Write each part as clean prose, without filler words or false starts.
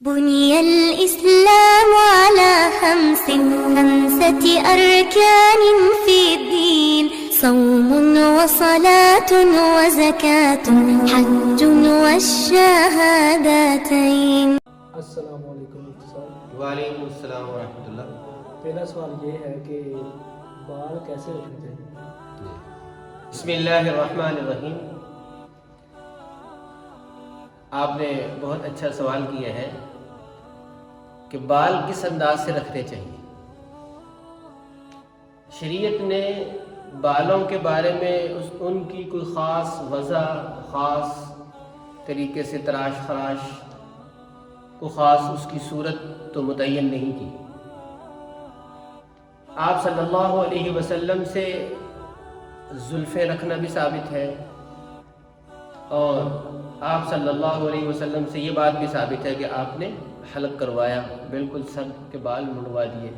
بني الإسلام على خمسة أركان في الدين صوم وصلاة وزكاة حج والشهادتين. السلام علیکم مفتی صاحب. وعلیکم السلام ورحمۃ اللہ. پہلا سوال یہ ہے کہ بال کیسے رکھنے چاہیے؟ بسم اللہ الرحمن الرحیم. آپ نے بہت اچھا سوال کیا ہے کہ بال کس انداز سے رکھنے چاہیے. شریعت نے بالوں کے بارے میں ان کی کوئی خاص وضع، خاص طریقے سے تراش خراش کو خاص اس کی صورت تو متعین نہیں کی. آپ صلی اللہ علیہ وسلم سے زلفیں رکھنا بھی ثابت ہے، اور آپ صلی اللہ علیہ وسلم سے یہ بات بھی ثابت ہے کہ آپ نے حلق کروایا، بالکل سر کے بال منڈوا دیے.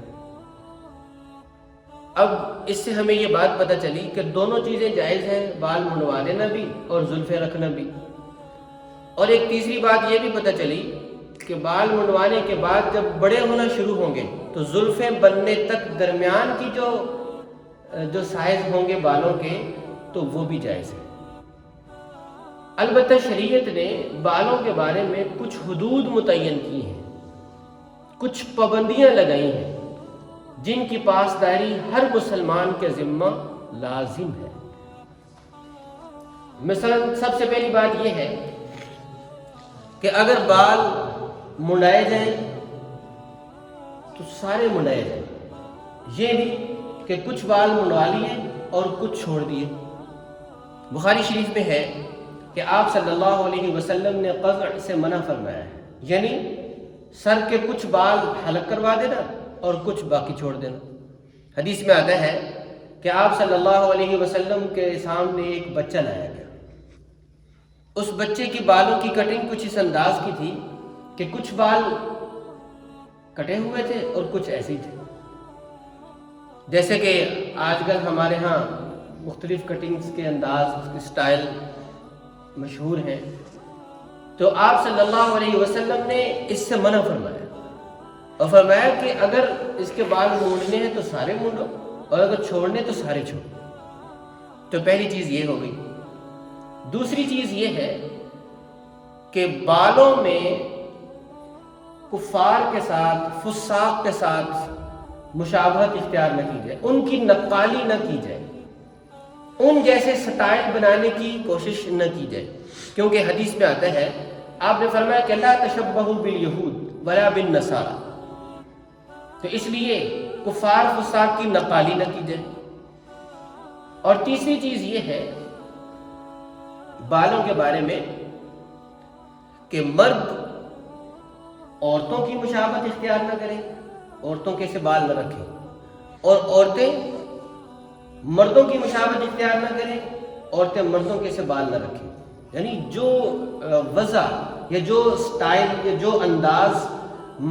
اب اس سے ہمیں یہ بات پتہ چلی کہ دونوں چیزیں جائز ہیں، بال منڈوا لینا بھی اور زلفیں رکھنا بھی. اور ایک تیسری بات یہ بھی پتہ چلی کہ بال منڈوانے کے بعد جب بڑے ہونا شروع ہوں گے تو زلفیں بننے تک درمیان کی جو سائز ہوں گے بالوں کے تو وہ بھی جائز ہے. البتہ شریعت نے بالوں کے بارے میں کچھ حدود متعین کی ہیں، کچھ پابندیاں لگائی ہیں جن کی پاسداری ہر مسلمان کے ذمہ لازم ہے. مثلا سب سے پہلی بات یہ ہے کہ اگر بال منڈائے جائیں تو سارے منڈائے جائیں، یہ نہیں کہ کچھ بال منڈوا لیے اور کچھ چھوڑ دیے. بخاری شریف میں ہے کہ آپ صلی اللہ علیہ وسلم نے قزع سے منع فرمایا ہے، یعنی سر کے کچھ بال حلق کروا دینا اور کچھ باقی چھوڑ دینا. حدیث میں آتا ہے کہ آپ صلی اللہ علیہ وسلم کے سامنے ایک بچہ لایا گیا. اس بچے کی بالوں کی کٹنگ کچھ اس انداز کی تھی کہ کچھ بال کٹے ہوئے تھے اور کچھ ایسے ہی تھے. جیسے کہ آج کل ہمارے ہاں مختلف کٹنگز کے انداز، اس کے سٹائل مشہور ہیں، تو آپ صلی اللہ علیہ وسلم نے اس سے منع فرمایا اور فرمایا کہ اگر اس کے بال مونڈنے ہیں تو سارے مونڈو اور اگر چھوڑنے تو سارے چھوڑو. تو پہلی چیز یہ ہو گئی. دوسری چیز یہ ہے کہ بالوں میں کفار کے ساتھ، فساق کے ساتھ مشابہت اختیار نہ کی جائے، ان کی نقالی نہ کی جائے، ان جیسے سٹائل بنانے کی کوشش نہ کی جائے، کیونکہ حدیث میں آتا ہے آپ نے فرمایا کہ لا تشبہوا بالیہود ولا بالنصارى. تو اس لیے کفار فساق کی نقالی نہ کی جائے. اور تیسری چیز یہ ہے بالوں کے بارے میں کہ مرد عورتوں کی مشابہت اختیار نہ کریں، عورتوں کے سے بال نہ رکھیں، اور عورتیں مردوں کی مشابہت اختیار نہ کریں، عورتیں مردوں کے سے بال نہ رکھیں. یعنی جو وضع یا جو سٹائل یا جو انداز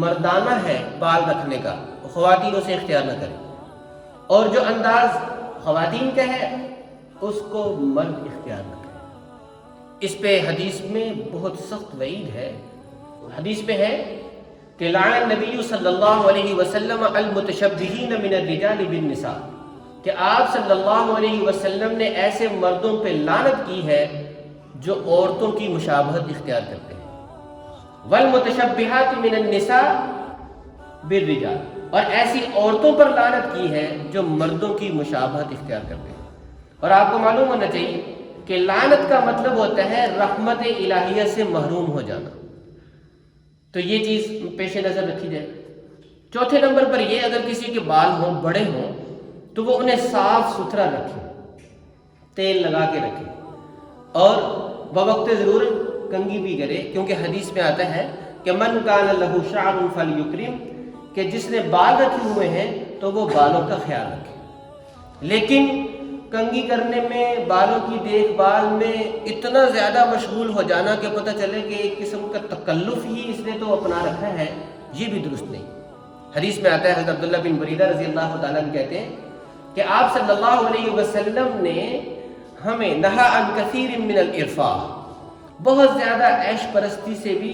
مردانہ ہے بال رکھنے کا خواتینوں سے اختیار نہ کریں، اور جو انداز خواتین کا ہے اس کو مرد اختیار نہ کریں. اس پہ حدیث میں بہت سخت وعید ہے. حدیث میں ہے کہ لعن نبی صلی اللہ علیہ وسلم المتشبہین من الرجال بالنساء، کہ آپ صلی اللہ علیہ وسلم نے ایسے مردوں پہ لعنت کی ہے جو عورتوں کی مشابہت اختیار کرتے ہیں. والمتشبہات من النساء بالرجال، اور ایسی عورتوں پر لعنت کی ہے جو مردوں کی مشابہت اختیار کرتے ہیں. اور آپ کو معلوم ہونا چاہیے کہ لعنت کا مطلب ہوتا ہے رحمت الہیہ سے محروم ہو جانا. تو یہ چیز پیش نظر رکھی جائے. چوتھے نمبر پر یہ اگر کسی کے بال ہوں، بڑے ہوں، تو وہ انہیں صاف ستھرا رکھیں، تیل لگا کے رکھیں، اور بوقت ضرورت کنگھی بھی کرے، کیونکہ حدیث میں آتا ہے کہ من کان لہ شعر فلیکرم، کہ جس نے بال رکھے ہوئے ہیں تو وہ بالوں کا خیال رکھے. لیکن کنگھی کرنے میں، بالوں کی دیکھ بھال میں اتنا زیادہ مشغول ہو جانا کہ پتہ چلے کہ ایک قسم کا تکلف ہی اس نے تو اپنا رکھا ہے، یہ بھی درست نہیں. حدیث میں آتا ہے، حضرت عبداللہ بن بریدہ رضی اللہ تعالیٰ عنہ کہتے ہیں کہ آپ صلی اللہ علیہ وسلم نے ہمیں نہا عن کثیر من الارفاہ، بہت زیادہ عیش پرستی سے بھی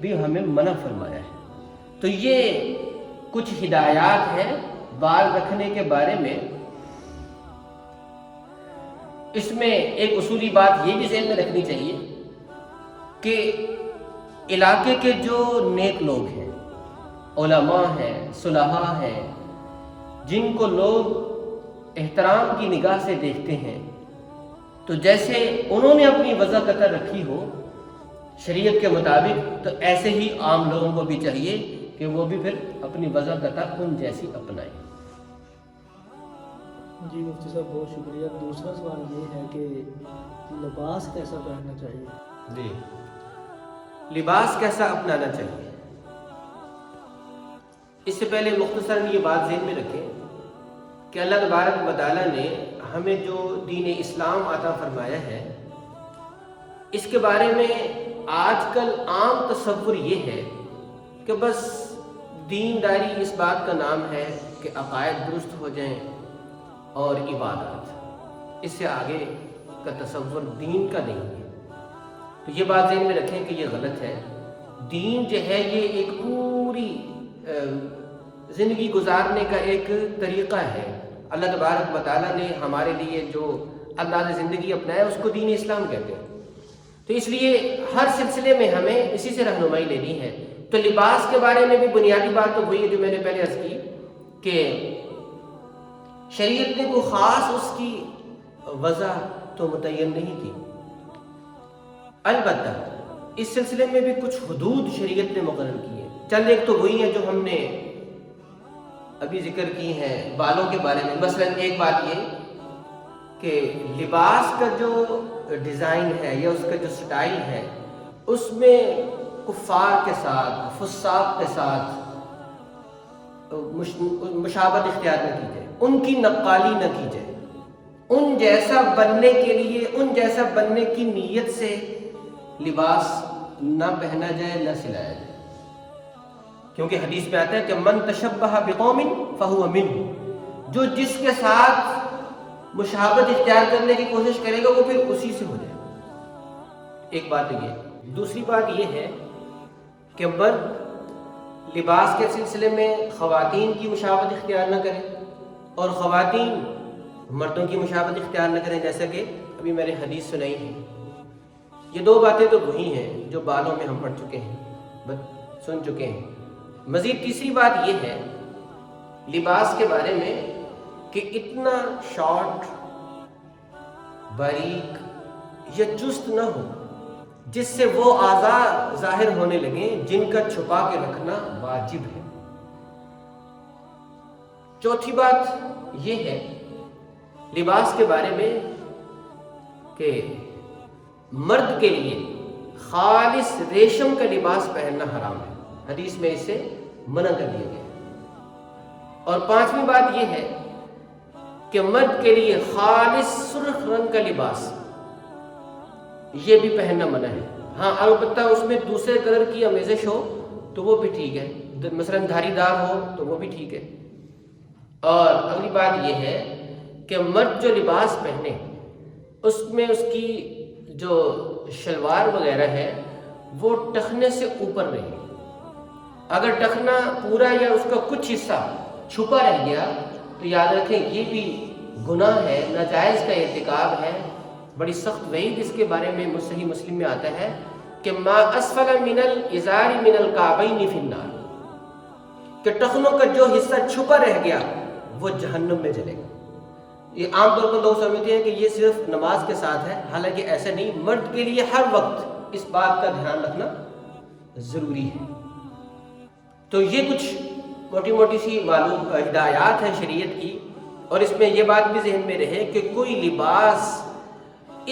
بھی ہمیں منع فرمایا ہے۔ تو یہ کچھ ہدایات ہیں بال رکھنے کے بارے میں۔ اس میں ایک اصولی بات یہ بھی ذہن میں رکھنی چاہیے کہ علاقے کے جو نیک لوگ ہیں، علماء ہیں، صلحاء ہیں، جن کو لوگ احترام کی نگاہ سے دیکھتے ہیں، تو جیسے انہوں نے اپنی وضع قطع رکھی ہو شریعت کے مطابق، تو ایسے ہی عام لوگوں کو بھی چاہیے کہ وہ بھی پھر اپنی وضع قطع ان جیسی اپنائیں۔ جی مفتی صاحب بہت شکریہ۔ دوسرا سوال یہ ہے کہ لباس کیسا پہننا چاہیے؟ جی، لباس کیسا اپنانا چاہیے؟ اس سے پہلے مختصراً یہ بات ذہن میں رکھیں کہ اللہ تبارک و تعالیٰ نے ہمیں جو دین اسلام عطا فرمایا ہے، اس کے بارے میں آج کل عام تصور یہ ہے کہ بس دینداری اس بات کا نام ہے کہ عقائد درست ہو جائیں اور عبادات، اس سے آگے کا تصور دین کا نہیں ہے۔ تو یہ بات ذہن میں رکھیں کہ یہ غلط ہے۔ دین جو ہے یہ ایک پوری زندگی گزارنے کا ایک طریقہ ہے۔ اللہ تبارک و تعالیٰ نے ہمارے لیے جو انداز زندگی اپنایا اس کو دین اسلام کہتے ہیں۔ تو اس لیے ہر سلسلے میں ہمیں اسی سے رہنمائی لینی ہے۔ تو لباس کے بارے میں بھی بنیادی بات تو وہی ہے جو میں نے پہلے عرض کی کہ شریعت نے کوئی خاص اس کی وضع تو متعین نہیں کی، البتہ اس سلسلے میں بھی کچھ حدود شریعت نے مقرر کی ہے۔ چند ایک تو وہی ہیں جو ہم نے ابھی ذکر کی ہیں بالوں کے بارے میں۔ مثلا ایک بات یہ کہ لباس کا جو ڈیزائن ہے یا اس کا جو سٹائل ہے، اس میں کفار کے ساتھ، فساق کے ساتھ مشابہت اختیار نہ کی جائے، ان کی نقالی نہ کی جائے، ان جیسا بننے کے لیے، ان جیسا بننے کی نیت سے لباس نہ پہنا جائے، نہ سلایا جائے، کیونکہ حدیث میں آتا ہے کہ من تشبہ بقوم فہو منہ، جو جس کے ساتھ مشابہت اختیار کرنے کی کوشش کرے گا وہ پھر اسی سے ہو جائے گا۔ ایک بات یہ۔ دوسری بات یہ ہے کہ مرد لباس کے سلسلے میں خواتین کی مشابہت اختیار نہ کریں اور خواتین مردوں کی مشابہت اختیار نہ کریں، جیسا کہ ابھی میں نے حدیث سنائی ہے۔ یہ دو باتیں تو وہی ہیں جو بالوں میں ہم پڑھ چکے ہیں، سن چکے ہیں۔ مزید تیسری بات یہ ہے لباس کے بارے میں کہ اتنا شارٹ، باریک یا چست نہ ہو جس سے وہ اعضاء ظاہر ہونے لگیں جن کا چھپا کے رکھنا واجب ہے۔ چوتھی بات یہ ہے لباس کے بارے میں کہ مرد کے لیے خالص ریشم کا لباس پہننا حرام ہے، حدیث میں اسے منع کر دیا گیا۔ اور پانچویں بات یہ ہے کہ مرد کے لیے خالص سرخ رنگ کا لباس یہ بھی پہننا منع ہے۔ ہاں البتہ اس میں دوسرے کلر کی آمیزش ہو تو وہ بھی ٹھیک ہے، مثلا دھاری دار ہو تو وہ بھی ٹھیک ہے۔ اور اگلی بات یہ ہے کہ مرد جو لباس پہنے اس میں اس کی جو شلوار وغیرہ ہے وہ ٹخنے سے اوپر رہے۔ اگر ٹخنا پورا یا اس کا کچھ حصہ چھپا رہ گیا تو یاد رکھیں یہ بھی گناہ ہے، ناجائز کا ارتکاب ہے۔ بڑی سخت وعید اس کے بارے میں صحیح مسلم میں آتا ہے کہ ما اسفل من الازار من الکعبین فی النار، کہ ٹخنوں کا جو حصہ چھپا رہ گیا وہ جہنم میں جلے گا۔ یہ عام طور پر لوگ سمجھتے ہیں کہ یہ صرف نماز کے ساتھ ہے، حالانکہ ایسا نہیں۔ مرد کے لیے ہر وقت اس بات کا دھیان رکھنا ضروری ہے۔ تو یہ کچھ موٹی موٹی سی معلوم ہدایات ہیں شریعت کی، اور اس میں یہ بات بھی ذہن میں رہے کہ کوئی لباس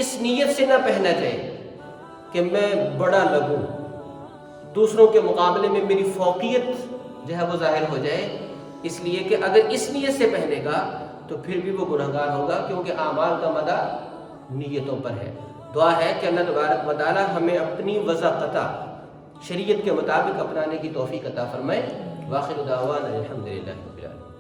اس نیت سے نہ پہنا جائے کہ میں بڑا لگوں، دوسروں کے مقابلے میں میری فوقیت جو ہے وہ ظاہر ہو جائے، اس لیے کہ اگر اس نیت سے پہنے گا تو پھر بھی وہ گناہگار ہوگا، کیونکہ اعمال کا مدار نیتوں پر ہے۔ دعا ہے کہ اللہ تبارک و تعالی ہمیں اپنی وضع قطع شریعت کے مطابق اپنانے کی توفیق عطا فرمائے۔ واخر دعوانا الحمدللہ رب العالمین۔